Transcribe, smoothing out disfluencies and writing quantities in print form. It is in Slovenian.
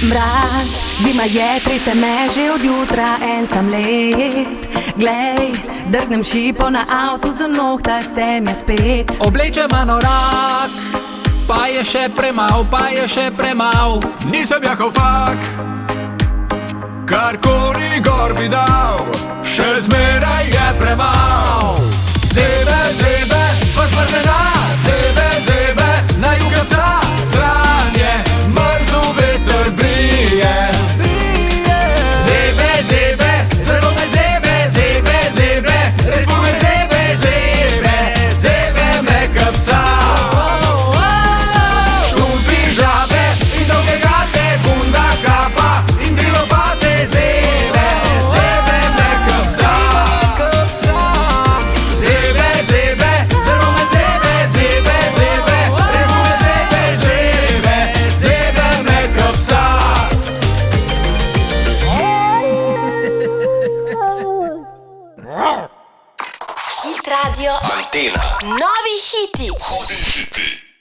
Mraz, zima je, trese me že od jutra, en sam let. Glej, drgnem šipo na avtu, za nohta sem jaz spet. Obleče manorak, pa je še premal, pa je še premal. Nisem Jakov Fak, karkoli gor bi dal, še zmeraj je premal. Zebe, zebe, sva zmrzena, zebe, zebe, na juge psa, zranje, mrzu veter brije. Zebe, zebe, zelo me zebe, zebe, zebe, res ful me zebe, zebe, zebe me ka psa. Štumpi žabe in dolge gate, bunda kapa in tri lopate, zebe, zebe me ka psa. Zebe, zebe, zelo me zebe, zebe, zebe, res ful me zebe, zebe, zebe me ka psa. Hit Radio. Antena. Novi hiti. Hudi hiti.